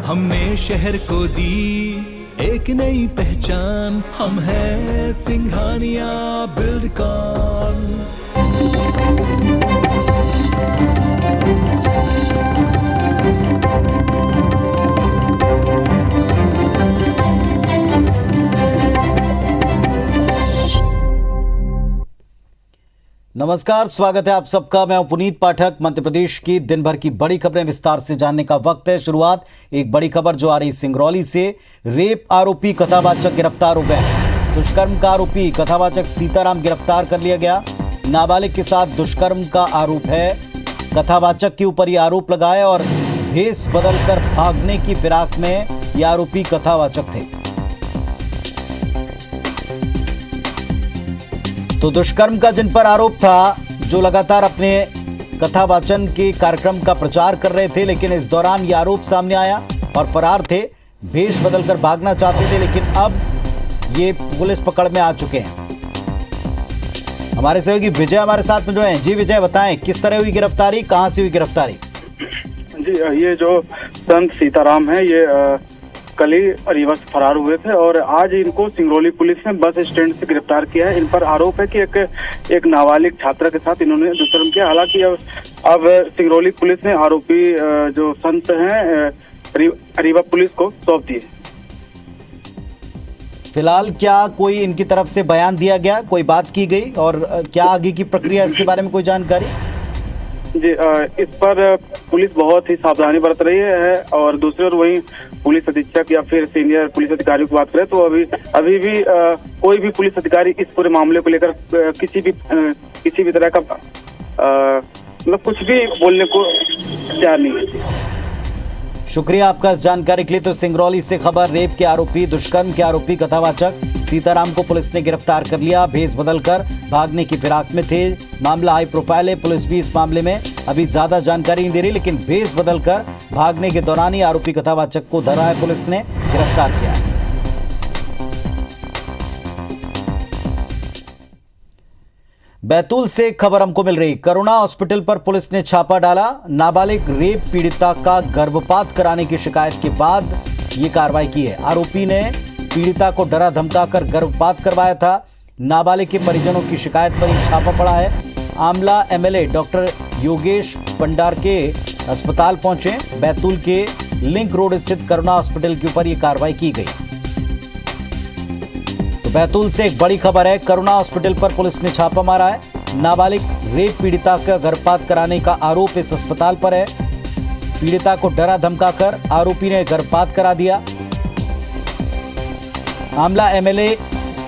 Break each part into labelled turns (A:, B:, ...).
A: हमने शहर को दी एक नई पहचान, हम हैं सिंघानिया बिल्डकॉन।
B: नमस्कार, स्वागत है आप सबका। मैं हूं पुनीत पाठक। मध्य प्रदेश की दिन भर की बड़ी खबरें विस्तार से जानने का वक्त है। शुरुआत एक बड़ी खबर जो आ रही सिंगरौली से। रेप आरोपी कथावाचक गिरफ्तार हो गए। दुष्कर्म का आरोपी कथावाचक सीताराम गिरफ्तार कर लिया गया। नाबालिग के साथ दुष्कर्म का आरोप है। कथावाचक के ऊपर यह आरोप लगाया और भेष बदलकर भागने की फिराक में ये आरोपी कथावाचक थे। तो दुष्कर्म का जिन पर आरोप था, जो लगातार अपने कथावाचन के कार्यक्रम का प्रचार कर रहे थे, लेकिन इस दौरान ये आरोप सामने आया और फरार थे। भेष बदलकर भागना चाहते थे, लेकिन अब ये पुलिस पकड़ में आ चुके हैं। हमारे सहयोगी विजय हमारे साथ में जुड़े हैं। जी विजय, बताएं किस तरह हुई गिरफ्तारी, कहां से हुई गिरफ्तारी?
C: जी, ये जो संत सीताराम है, ये कल ही रीवा से फरार हुए थे और आज इनको सिंगरौली पुलिस ने बस स्टैंड से गिरफ्तार किया है। इन पर आरोप है कि एक नाबालिग छात्रा के साथ इन्होंने दुष्कर्म किया। हालांकि अब सिंगरौली पुलिस ने आरोपी जो संत हैं रीवा पुलिस को सौंप दिए।
B: फिलहाल क्या कोई इनकी तरफ से बयान दिया गया, कोई बात की गई और क्या आगे की प्रक्रिया, इसके बारे में कोई जानकारी?
C: जी, इस पर पुलिस बहुत ही सावधानी बरत रही है और दूसरी ओर वहीं पुलिस अधीक्षक या फिर सीनियर पुलिस अधिकारियों की बात करें तो अभी भी कोई भी पुलिस अधिकारी इस पूरे मामले को लेकर किसी भी तरह का मतलब कुछ भी बोलने को तैयार नहीं है।
B: शुक्रिया आपका इस जानकारी के लिए। तो सिंगरौली से खबर। रेप के आरोपी, दुष्कर्म के आरोपी कथावाचक सीताराम को पुलिस ने गिरफ्तार कर लिया। भेष बदलकर भागने की फिराक में थे। मामला हाई प्रोफाइल है। पुलिस भी इस मामले में अभी ज्यादा जानकारी नहीं दे रही, लेकिन भेष बदलकर भागने के दौरान ही आरोपी कथावाचक को धरा है, पुलिस ने गिरफ्तार किया है। बैतूल से एक खबर हमको मिल रही। करुणा हॉस्पिटल पर पुलिस ने छापा डाला। नाबालिग रेप पीड़िता का गर्भपात कराने की शिकायत के बाद ये कार्रवाई की है। आरोपी ने पीड़िता को डरा धमकाकर गर्भपात करवाया था। नाबालिग के परिजनों की शिकायत पर यह छापा पड़ा है। आमला एमएलए डॉक्टर योगेश भंडारके अस्पताल पहुंचे। बैतूल के लिंक रोड स्थित करुणा हॉस्पिटल के ऊपर यह कार्रवाई की गई। तो बैतूल से एक बड़ी खबर है। करुणा हॉस्पिटल पर पुलिस ने छापा मारा है। नाबालिग रेप पीड़िता का गर्भपात कराने का आरोप इस अस्पताल पर है। पीड़िता को डरा धमकाकर आरोपी ने गर्भपात करा दिया। आमला एमएलए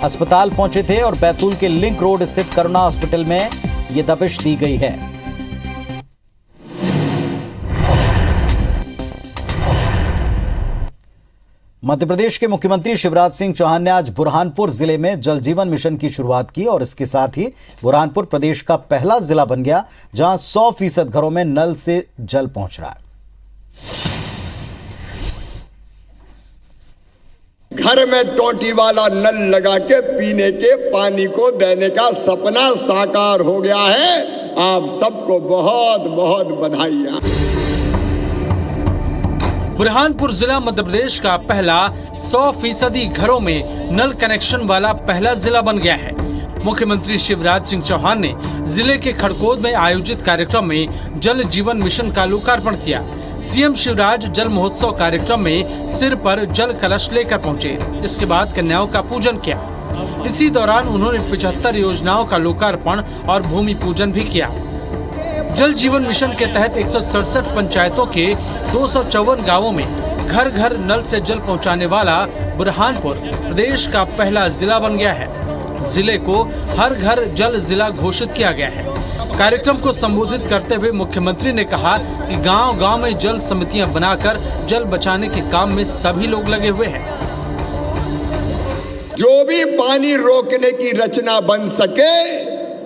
B: अस्पताल पहुंचे थे और बैतूल के लिंक रोड स्थित करुणा हॉस्पिटल में यह दबिश दी गई है। मध्य प्रदेश के मुख्यमंत्री शिवराज सिंह चौहान ने आज बुरहानपुर जिले में जल जीवन मिशन की शुरुआत की और इसके साथ ही बुरहानपुर प्रदेश का पहला जिला बन गया जहां 100% घरों में नल से जल पहुंच रहा है।
D: घर में टोटी वाला नल लगा के पीने के पानी को देने का सपना साकार हो गया है। आप सबको बहुत बहुत बधाइयां।
E: बुरहानपुर जिला मध्य प्रदेश का पहला 100% घरों में नल कनेक्शन वाला पहला जिला बन गया है। मुख्यमंत्री शिवराज सिंह चौहान ने जिले के खड़कोद में आयोजित कार्यक्रम में जल जीवन मिशन का लोकार्पण किया। सीएम शिवराज जल महोत्सव कार्यक्रम में सिर पर जल कलश लेकर पहुंचे। इसके बाद कन्याओं का पूजन किया। इसी दौरान उन्होंने 75 योजनाओं का लोकार्पण और भूमि पूजन भी किया। जल जीवन मिशन के तहत 167 पंचायतों के 254 गांवों में घर घर नल से जल पहुंचाने वाला बुरहानपुर प्रदेश का पहला जिला बन गया है। जिले को हर घर जल जिला घोषित किया गया है। कार्यक्रम को संबोधित करते हुए मुख्यमंत्री ने कहा कि गांव-गांव में जल समितियां बनाकर जल बचाने के काम में सभी लोग लगे हुए हैं।
D: जो भी पानी रोकने की रचना बन सके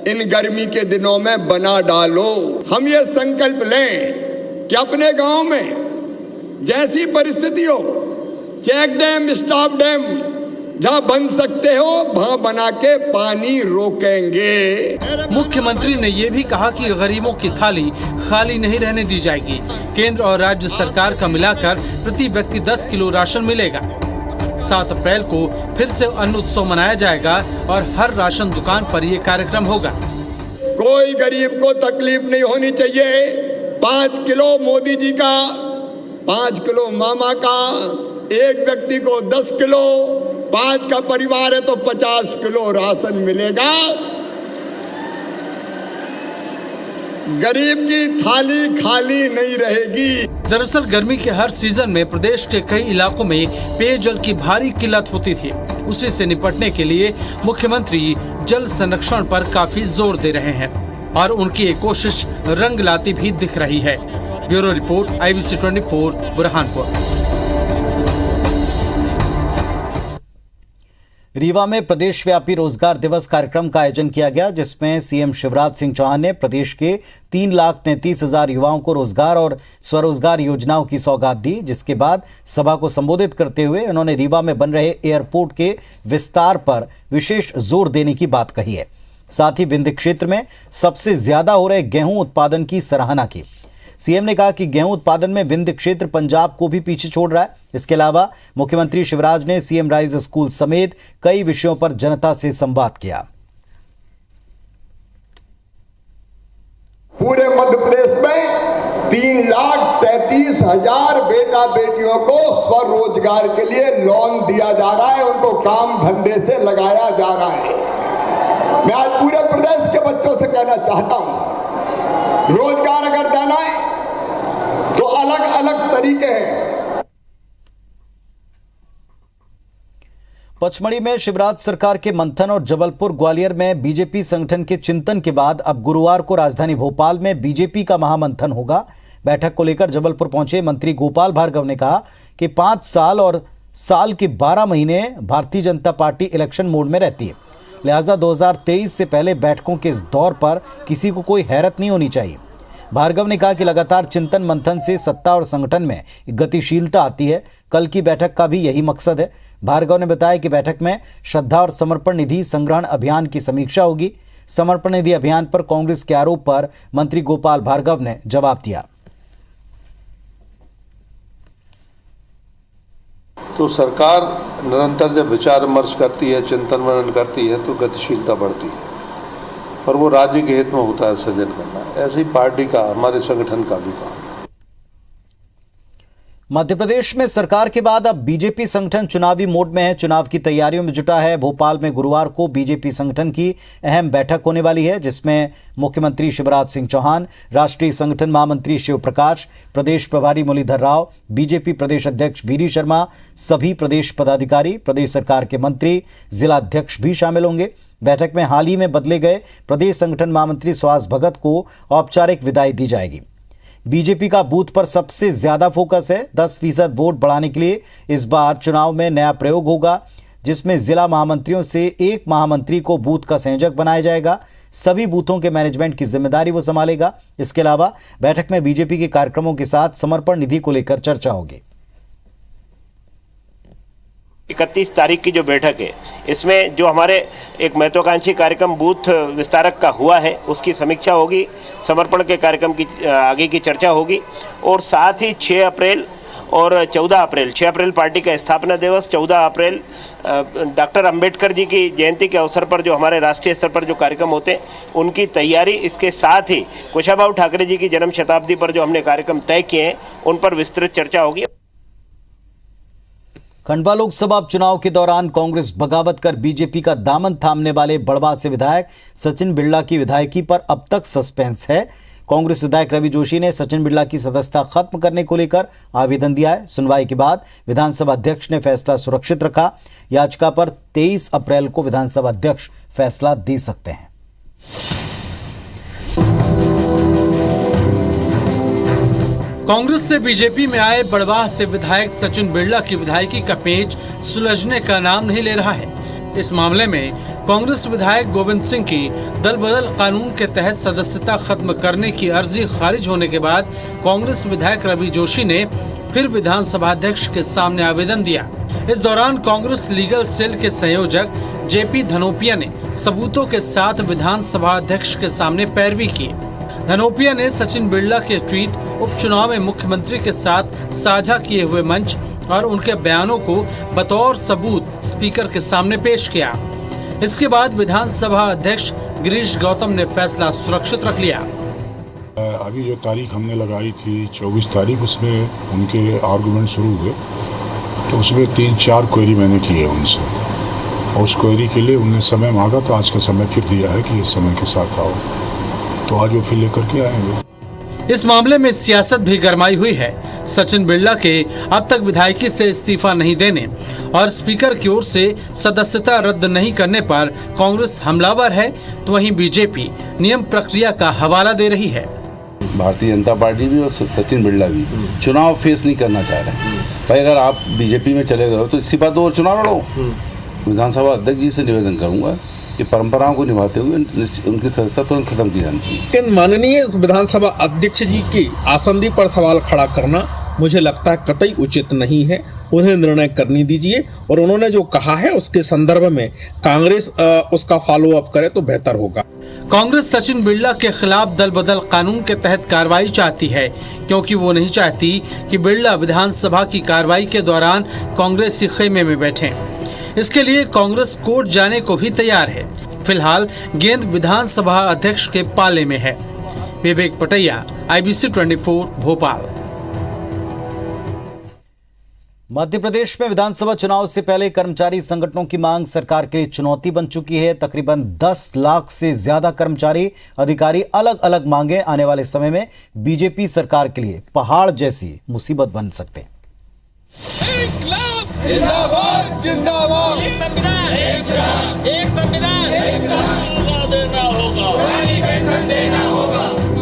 D: इन गर्मी के दिनों में बना डालो। हम ये संकल्प लें कि अपने गांव में जैसी परिस्थिति हो, चेक डैम, स्टॉप डैम जहां बन सकते हो वहां बना के पानी रोकेंगे।
E: मुख्यमंत्री ने ये भी कहा कि गरीबों की थाली खाली नहीं रहने दी जाएगी। केंद्र और राज्य सरकार का मिलाकर प्रति व्यक्ति 10 किलो राशन मिलेगा। 7 अप्रैल को फिर से अन्न उत्सव मनाया जाएगा और हर राशन दुकान पर ये कार्यक्रम होगा।
D: कोई गरीब को तकलीफ नहीं होनी चाहिए। 5 किलो मोदी जी का, 5 किलो मामा का, एक व्यक्ति को 10 किलो, 5 का परिवार है तो 50 किलो राशन मिलेगा। गरीब की थाली खाली नहीं रहेगी।
E: दरअसल गर्मी के हर सीजन में प्रदेश के कई इलाकों में पेयजल की भारी किल्लत होती थी। उसी से निपटने के लिए मुख्यमंत्री जल संरक्षण पर काफी जोर दे रहे हैं और उनकी ये कोशिश रंग लाती भी दिख रही है। Bureau report, IBC 24, Burhanpur.
B: Rewa में प्रदेश व्यापी रोजगार दिवस कार्यक्रम का आयोजन किया गया, जिसमें सीएम शिवराज सिंह चौहान ने प्रदेश के 3,33,000 युवाओं को रोजगार और स्वरोजगार योजनाओं की सौगात दी। जिसके बाद सभा को संबोधित करते हुए उन्होंने रीवा में बन रहे एयरपोर्ट के विस्तार पर विशेष जोर देने की बात कही है। साथ ही विंध्य क्षेत्र में सबसे ज्यादा हो रहे गेहूं उत्पादन की सराहना की। सीएम ने कहा कि गेहूं उत्पादन में विंध्य क्षेत्र पंजाब को भी पीछे छोड़ रहा है। इसके अलावा मुख्यमंत्री शिवराज ने सीएम राइज स्कूल समेत कई विषयों पर जनता से संवाद किया।
D: पूरे मध्य प्रदेश में 3,33,000 बेटा बेटियों को स्वरोजगार के लिए लोन दिया जा रहा है, उनको काम धंधे से लगाया जा रहा है। मैं आज पूरे प्रदेश के बच्चों से कहना चाहता हूं, रोजगार अगर देना है तो अलग अलग तरीके हैं।
B: पचमढ़ी में शिवराज सरकार के मंथन और जबलपुर ग्वालियर में बीजेपी संगठन के चिंतन के बाद अब गुरुवार को राजधानी भोपाल में बीजेपी का महामंथन होगा। बैठक को लेकर जबलपुर पहुंचे मंत्री गोपाल भार्गव ने कहा कि 5 साल और साल के 12 महीने Bharatiya Janata party election mode में रहती है, लिहाजा 2023 से पहले बैठकों के इस दौर पर किसी को कोई हैरत नहीं होनी चाहिए। भार्गव ने कहा कि लगातार चिंतन मंथन से सत्ता और संगठन में गतिशीलता आती है। कल की बैठक का भी यही मकसद है। भार्गव ने बताया कि बैठक में श्रद्धा और समर्पण निधि संग्रहण अभियान की समीक्षा होगी। समर्पण निधि अभियान पर कांग्रेस के आरोप पर मंत्री गोपाल भार्गव ने जवाब दिया।
F: तो सरकार निरंतर जब विचार विमर्श करती है, चिंतन मनन करती है, तो गतिशीलता बढ़ती है और वो राज्य के हित में होता है सृजन करना। ऐसी पार्टी का, हमारे संगठन का भी काम है।
B: मध्य प्रदेश में सरकार के बाद अब बीजेपी संगठन चुनावी मोड में है, चुनाव की तैयारियों में जुटा है। भोपाल में गुरुवार को बीजेपी संगठन की अहम बैठक होने वाली है, जिसमें मुख्यमंत्री शिवराज सिंह चौहान, राष्ट्रीय संगठन महामंत्री शिव प्रकाश, प्रदेश प्रभारी मुरलीधर राव, बीजेपी प्रदेश अध्यक्ष वीरी शर्मा, सभी प्रदेश पदाधिकारी, प्रदेश सरकार के मंत्री, जिला अध्यक्ष भी शामिल होंगे। बैठक में हाल ही में बदले गए प्रदेश संगठन महामंत्री सुहास भगत को औपचारिक विदाई दी जाएगी। बीजेपी का बूथ पर सबसे ज्यादा फोकस है। 10% वोट बढ़ाने के लिए इस बार चुनाव में नया प्रयोग होगा, जिसमें जिला महामंत्रियों से एक महामंत्री को बूथ का संयोजक बनाया जाएगा। सभी बूथों के मैनेजमेंट की जिम्मेदारी वो संभालेगा। इसके अलावा बैठक में बीजेपी के कार्यक्रमों के साथ समर्पण निधि को लेकर चर्चा होगी।
G: 31 तारीख की जो बैठक है, इसमें जो हमारे एक महत्वाकांक्षी कार्यक्रम बूथ विस्तारक का हुआ है, उसकी समीक्षा होगी, समर्पण के कार्यक्रम की आगे की चर्चा होगी और साथ ही 6 अप्रैल और 14 अप्रैल, 6 अप्रैल पार्टी का स्थापना दिवस, 14 अप्रैल डॉक्टर अंबेडकर जी की जयंती के अवसर पर जो हमारे राष्ट्रीय स्तर पर जो कार्यक्रम होते हैं, उनकी तैयारी, इसके साथ ही कुशाभाऊ ठाकरे जी की जन्म शताब्दी पर जो हमने कार्यक्रम तय किए हैं, उन पर विस्तृत चर्चा होगी।
B: खंडवा लोकसभा चुनाव के दौरान कांग्रेस बगावत कर बीजेपी का दामन थामने वाले बड़वा से विधायक सचिन बिड़ला की विधायकी पर अब तक सस्पेंस है। कांग्रेस विधायक रवि जोशी ने सचिन बिड़ला की सदस्यता खत्म करने को लेकर आवेदन दिया है। सुनवाई के बाद विधानसभा अध्यक्ष ने फैसला सुरक्षित रखा। याचिका पर 23 अप्रैल को विधानसभा अध्यक्ष फैसला दे सकते हैं।
E: कांग्रेस से बीजेपी में आए बड़वाह से विधायक सचिन बिड़ला की विधायकी का पेच सुलझने का नाम नहीं ले रहा है। इस मामले में कांग्रेस विधायक गोविंद सिंह की दल बदल कानून के तहत सदस्यता खत्म करने की अर्जी खारिज होने के बाद कांग्रेस विधायक रवि जोशी ने फिर विधानसभा अध्यक्ष के सामने आवेदन दिया। इस दौरान कांग्रेस लीगल सेल के संयोजक जेपी धनोपिया ने सबूतों के साथ विधानसभा अध्यक्ष के सामने पैरवी की। धनोपिया ने सचिन बिरला के ट्वीट, उपचुनाव में मुख्यमंत्री के साथ साझा किए हुए मंच और उनके बयानों को बतौर सबूत स्पीकर के सामने पेश किया। इसके बाद विधानसभा अध्यक्ष गिरीश गौतम ने फैसला सुरक्षित रख लिया।
H: अभी जो तारीख हमने लगाई थी 24 तारीख, उसमें उनके आर्गुमेंट शुरू हुए, तो उसमें 3-4 क्वेरी मैंने की है उनसे, और उस क्वेरी के लिए उन्होंने समय मांगा, तो आज का समय फिर दिया है कि इस समय के साथ आओ, तो आज वो फिर लेकर के आएंगे।
E: इस मामले में सियासत भी गरमाई हुई है। सचिन बिरला के अब तक विधायकी से इस्तीफा नहीं देने और स्पीकर की ओर से सदस्यता रद्द नहीं करने पर कांग्रेस हमलावर है, तो वहीं बीजेपी नियम प्रक्रिया का हवाला दे रही है।
I: भारतीय जनता पार्टी भी और सचिन बिरला भी चुनाव फेस नहीं करना चाह रहे हैं। भाई अगर आप बीजेपी में चले गए हो तो इसके बाद और चुनाव लड़ो। विधानसभा अध्यक्ष जी से निवेदन करूंगा कि परंपराओं को निभाते हुए उनकी सदस्यता तुरंत खत्म की जानी चाहिए।
J: लेकिन माननीय विधानसभा अध्यक्ष जी की आसंदी पर सवाल खड़ा करना मुझे लगता है कतई उचित नहीं है। उन्हें निर्णय करने दीजिए, और उन्होंने जो कहा है उसके संदर्भ में कांग्रेस उसका फॉलो अप करे तो बेहतर होगा।
E: कांग्रेस सचिन बिरला के खिलाफ दल बदल कानून के तहत कार्रवाई चाहती है, क्योंकि वो नहीं चाहती कि बिरला विधानसभा की कार्रवाई के दौरान कांग्रेसी खेमे में बैठें। इसके लिए कांग्रेस कोर्ट जाने को भी तैयार है। फिलहाल गेंद विधानसभा अध्यक्ष के पाले में है। विवेक पटैया, IBC 24 भोपाल।
B: मध्य प्रदेश में विधानसभा चुनाव से पहले कर्मचारी संगठनों की मांग सरकार के लिए चुनौती बन चुकी है। तकरीबन 10 लाख से ज्यादा कर्मचारी अधिकारी अलग अलग मांगे आने वाले समय में बीजेपी सरकार के लिए पहाड़ जैसी मुसीबत बन सकते हैं।
D: जिंदाबाद जिंदाबाद,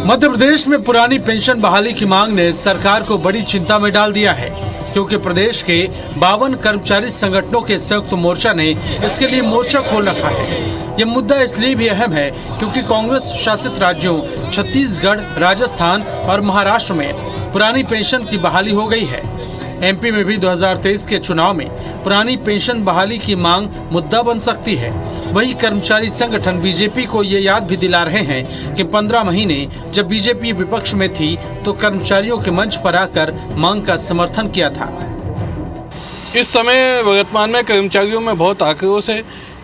E: मध्य प्रदेश में पुरानी पेंशन बहाली की मांग ने सरकार को बड़ी चिंता में डाल दिया है, क्योंकि प्रदेश के 52 कर्मचारी संगठनों के संयुक्त मोर्चा ने इसके लिए मोर्चा खोल रखा है। ये मुद्दा इसलिए भी अहम है क्योंकि कांग्रेस शासित राज्यों छत्तीसगढ़, राजस्थान और महाराष्ट्र में पुरानी पेंशन की बहाली हो गई है। MP में भी 2023 के चुनाव में पुरानी पेंशन बहाली की मांग मुद्दा बन सकती है। वहीं कर्मचारी संगठन बीजेपी को ये याद भी दिला रहे हैं कि 15 महीने जब बीजेपी विपक्ष में थी तो कर्मचारियों के मंच पर आकर मांग का समर्थन किया था।
K: इस समय वर्तमान में कर्मचारियों में बहुत आक्रोश है,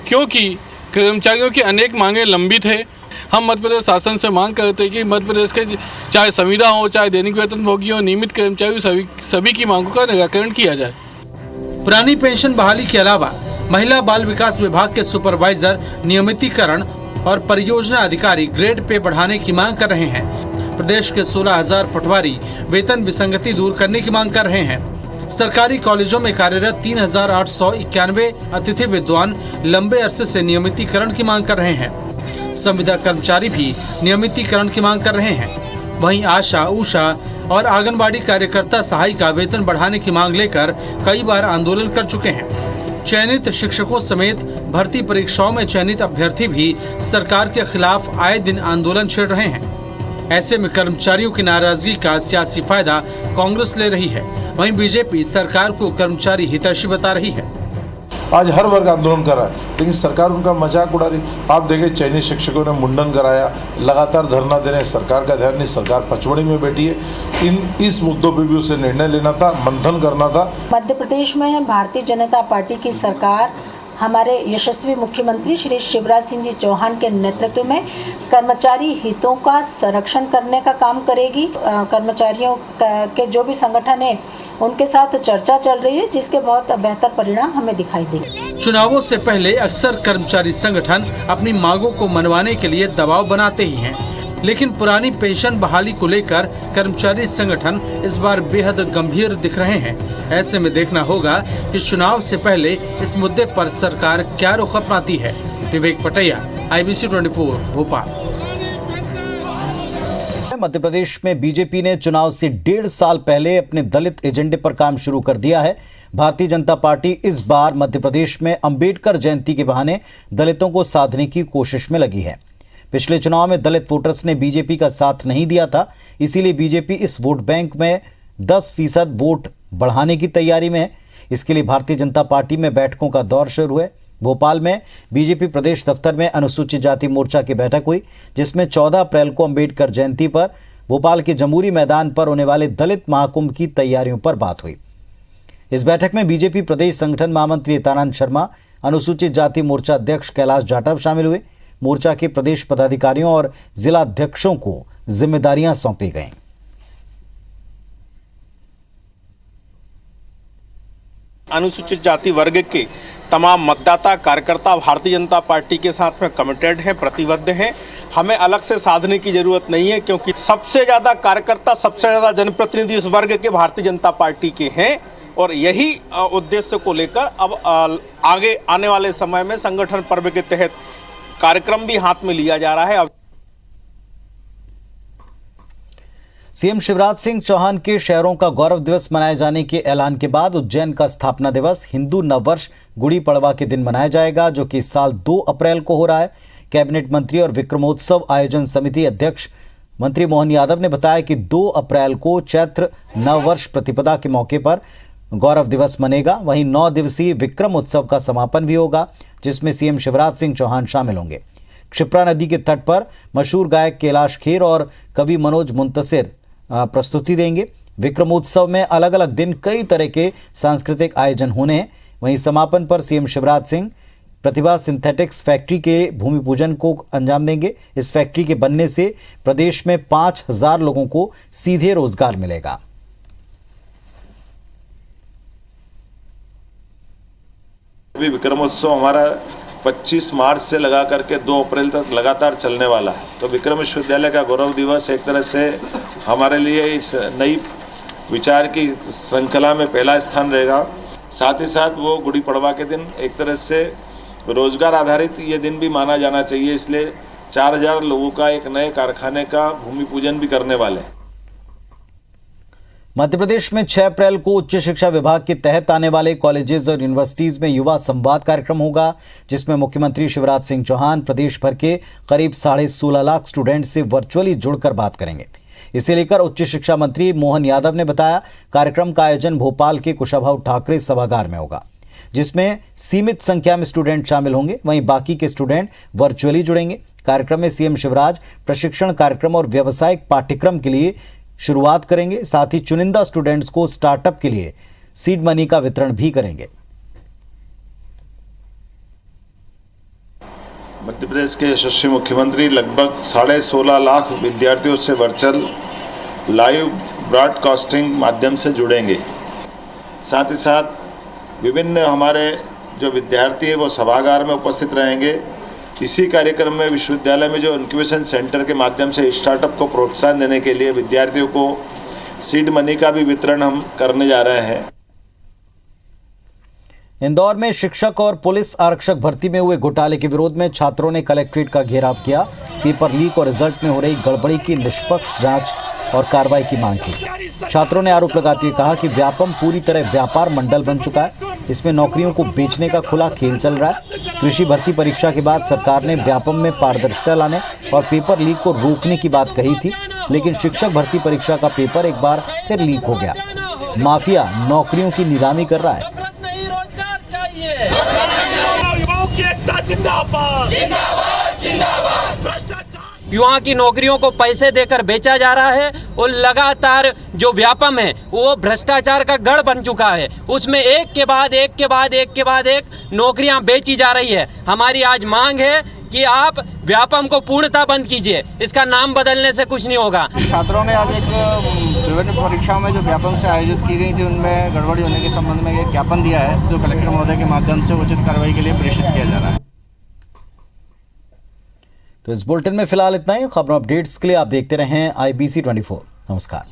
K: क्योंकि कर्मचारियों की अनेक मांगे लंबित है। हम मध्य प्रदेश शासन से मांग करते हैं कि मध्य प्रदेश के चाहे संविदा हो, चाहे दैनिक वेतनभोगी हो, नियमित कर्मचारी सभी की मांगों का निराकरण किया जाए।
E: पुरानी पेंशन बहाली के अलावा महिला बाल विकास विभाग के सुपरवाइजर नियमितीकरण और परियोजना अधिकारी ग्रेड पे बढ़ाने की मांग कर रहे हैं। प्रदेश के 16,000 पटवारी वेतन विसंगति दूर करने की मांग कर रहे हैं। सरकारी कॉलेजों में कार्यरत 3,891 अतिथि विद्वान लंबे अरसे से नियमितीकरण की मांग कर रहे हैं। संविदा कर्मचारी भी नियमितीकरण की मांग कर रहे हैं। वहीं आशा, उषा और आंगनबाड़ी कार्यकर्ता सहायिका वेतन बढ़ाने की मांग लेकर कई बार आंदोलन कर चुके हैं। चयनित शिक्षकों समेत भर्ती परीक्षाओं में चयनित अभ्यर्थी भी सरकार के खिलाफ आए दिन आंदोलन छेड़ रहे हैं। ऐसे में कर्मचारियों की नाराजगी का सियासी फायदा कांग्रेस ले रही है। वहीं बीजेपी सरकार को कर्मचारी हितैषी बता रही है।
L: आज हर वर्ग आंदोलन कर रहा है, लेकिन सरकार उनका मजाक उड़ा रही। आप देखें, चयनित शिक्षकों ने मुंडन कराया, लगातार धरना दे रहे हैं, सरकार का ध्यान नहीं, सरकार पचमढ़ी में बैठी है। इस मुद्दों पे भी उसे निर्णय लेना था, मंथन करना था।
M: मध्य प्रदेश में भारतीय जनता पार्टी की सरकार हमारे यशस्वी मुख्यमंत्री श्री शिवराज सिंह जी चौहान के नेतृत्व में कर्मचारी हितों का संरक्षण करने का काम करेगी। कर्मचारियों के जो भी संगठन है उनके साथ चर्चा चल रही है, जिसके बहुत बेहतर परिणाम हमें दिखाई देंगे।
E: चुनावों से पहले अक्सर कर्मचारी संगठन अपनी मांगों को मनवाने के लिए दबाव बनाते ही हैं, लेकिन पुरानी पेंशन बहाली को लेकर कर्मचारी संगठन इस बार बेहद गंभीर दिख रहे हैं। ऐसे में देखना होगा कि चुनाव से पहले इस मुद्दे पर सरकार क्या रुख अपनाती है। विवेक पटैया, IBC 24 भोपाल।
B: मध्य प्रदेश में बीजेपी ने चुनाव से 1.5 साल पहले अपने दलित एजेंडे पर काम शुरू कर दिया है। भारतीय जनता पार्टी इस बार मध्य प्रदेश में अंबेडकर जयंती के बहाने दलितों को साधने की कोशिश में लगी है। पिछले चुनाव में दलित वोटर्स ने बीजेपी का साथ नहीं दिया था, इसीलिए बीजेपी इस वोट बैंक में 10% वोट बढ़ाने की तैयारी में है। इसके लिए भारतीय जनता पार्टी में बैठकों का दौर शुरू है। भोपाल में बीजेपी प्रदेश दफ्तर में अनुसूचित जाति मोर्चा की बैठक हुई, जिसमें 14 अप्रैल को अंबेडकर जयंती पर भोपाल के जमूरी मैदान पर होने वाले दलित महाकुंभ की तैयारियों पर बात हुई। इस बैठक में बीजेपी प्रदेश संगठन महामंत्री हितानंद शर्मा, अनुसूचित जाति मोर्चा अध्यक्ष कैलाश जाटव शामिल हुए। मोर्चा के प्रदेश पदाधिकारियों और जिला अध्यक्षों को जिम्मेदारियां सौंपी गईं।
N: अनुसूचित जाति वर्ग के तमाम मतदाता कार्यकर्ता भारतीय जनता पार्टी के साथ में कमिटेड हैं, प्रतिबद्ध हैं। हमें अलग से साधने की जरूरत नहीं है, क्योंकि सबसे ज़्यादा कार्यकर्ता, सबसे ज़्यादा जनप्रतिनिधि इस वर्ग के भारतीय जनता पार्टी के हैं और यही उद्देश्य को लेकर अब आगे आने वाले समय में संगठन पर्व के तहत कार्यक्रम भी हाथ में लिया जा रहा है।
B: सीएम शिवराज सिंह चौहान के शहरों का गौरव दिवस मनाए जाने के ऐलान के बाद उज्जैन का स्थापना दिवस हिंदू नववर्ष गुड़ी पड़वा के दिन मनाया जाएगा, जो कि इस साल 2 अप्रैल को हो रहा है। कैबिनेट मंत्री और विक्रमोत्सव आयोजन समिति अध्यक्ष मंत्री मोहन यादव ने बताया कि 2 अप्रैल को चैत्र नववर्ष प्रतिपदा के मौके पर गौरव दिवस मनेगा। वहीं 9 दिवसीय विक्रम उत्सव का समापन भी होगा, जिसमें सीएम शिवराज सिंह चौहान शामिल होंगे। क्षिप्रा नदी के तट पर मशहूर गायक कैलाश खेर और कवि मनोज मुंतसिर प्रस्तुति देंगे। विक्रमोत्सव में अलग अलग दिन कई तरह के सांस्कृतिक आयोजन होने हैं। वहीं समापन पर सीएम शिवराज सिंह प्रतिभा सिंथेटिक्स फैक्ट्री के भूमि पूजन को अंजाम देंगे। इस फैक्ट्री के बनने से प्रदेश में 5000 लोगों को सीधे रोजगार मिलेगा।
L: विक्रमोत्सव हमारा 25 मार्च से लगा करके 2 अप्रैल तक लगातार चलने वाला है। तो विक्रम विश्वविद्यालय का गौरव दिवस एक तरह से हमारे लिए इस नई विचार की श्रृंखला में पहला स्थान रहेगा। साथ ही साथ वो गुड़ी पड़वा के दिन एक तरह से रोजगार आधारित ये दिन भी माना जाना चाहिए, इसलिए 4000 लोगों का एक नए कारखाने का भूमि पूजन भी करने वाले हैं।
B: मध्य प्रदेश में 6 अप्रैल को उच्च शिक्षा विभाग के तहत आने वाले कॉलेजेस और यूनिवर्सिटीज में युवा संवाद कार्यक्रम होगा, जिसमें मुख्यमंत्री शिवराज सिंह चौहान प्रदेश भर के करीब 16.5 लाख स्टूडेंट से वर्चुअली जुड़कर बात करेंगे। इसे लेकर उच्च शिक्षा मंत्री मोहन यादव ने बताया, कार्यक्रम का आयोजन भोपाल के कुशाभाऊ ठाकरे सभागार में होगा, जिसमें सीमित संख्या में स्टूडेंट शामिल होंगे। वहीं बाकी के स्टूडेंट वर्चुअली जुड़ेंगे। कार्यक्रम में सीएम शिवराज प्रशिक्षण कार्यक्रम और व्यावसायिक पाठ्यक्रम के लिए शुरुआत करेंगे। साथ ही चुनिंदा स्टूडेंट्स को स्टार्टअप के लिए सीड मनी का वितरण भी करेंगे।
L: मध्य प्रदेश के यशस्वी मुख्यमंत्री लगभग 16.5 लाख विद्यार्थियों से वर्चुअल लाइव ब्रॉडकास्टिंग माध्यम से जुड़ेंगे। साथ ही साथ विभिन्न हमारे जो विद्यार्थी हैं वो सभागार में उपस्थित रहेंगे। इसी कार्यक्रम में विश्वविद्यालय में जो इंक्यूबेशन सेंटर के माध्यम से स्टार्टअप को प्रोत्साहन देने के लिए विद्यार्थियों को सीड मनी का भी वितरण हम करने जा रहे हैं।
B: इंदौर में शिक्षक और पुलिस आरक्षक भर्ती में हुए घोटाले के विरोध में छात्रों ने कलेक्ट्रेट का घेराव किया। पेपर लीक और रिजल्ट में हो रही गड़बड़ी की निष्पक्ष जांच और कार्रवाई की मांग की। छात्रों ने आरोप लगाते हुए कहा कि व्यापम पूरी तरह व्यापार मंडल बन चुका है, इसमें नौकरियों को बेचने का खुला खेल चल रहा है। कृषि भर्ती परीक्षा के बाद सरकार ने व्यापम में पारदर्शिता लाने और पेपर लीक को रोकने की बात कही थी, लेकिन शिक्षक भर्ती परीक्षा का पेपर एक बार फिर लीक हो गया। माफिया नौकरियों की नीलामी कर रहा है।
O: युवाओं की नौकरियों को पैसे देकर बेचा जा रहा है और लगातार जो व्यापम है वो भ्रष्टाचार का गढ़ बन चुका है। उसमें एक के बाद एक नौकरियां बेची जा रही है। हमारी आज मांग है कि आप व्यापम को पूर्णतः बंद कीजिए, इसका नाम बदलने से कुछ नहीं होगा।
P: छात्रों ने आज एक विभिन्न परीक्षाओं में जो व्यापम से आयोजित की गई थी उनमें गड़बड़ी होने के संबंध में एक ज्ञापन दिया है, जो कलेक्टर महोदय के माध्यम से उचित कार्रवाई के लिए प्रेषित किया जा रहा है।
B: तो इस बुलेटिन में फिलहाल इतना ही। खबरों अपडेट्स के लिए आप देखते रहें IBC 24। नमस्कार।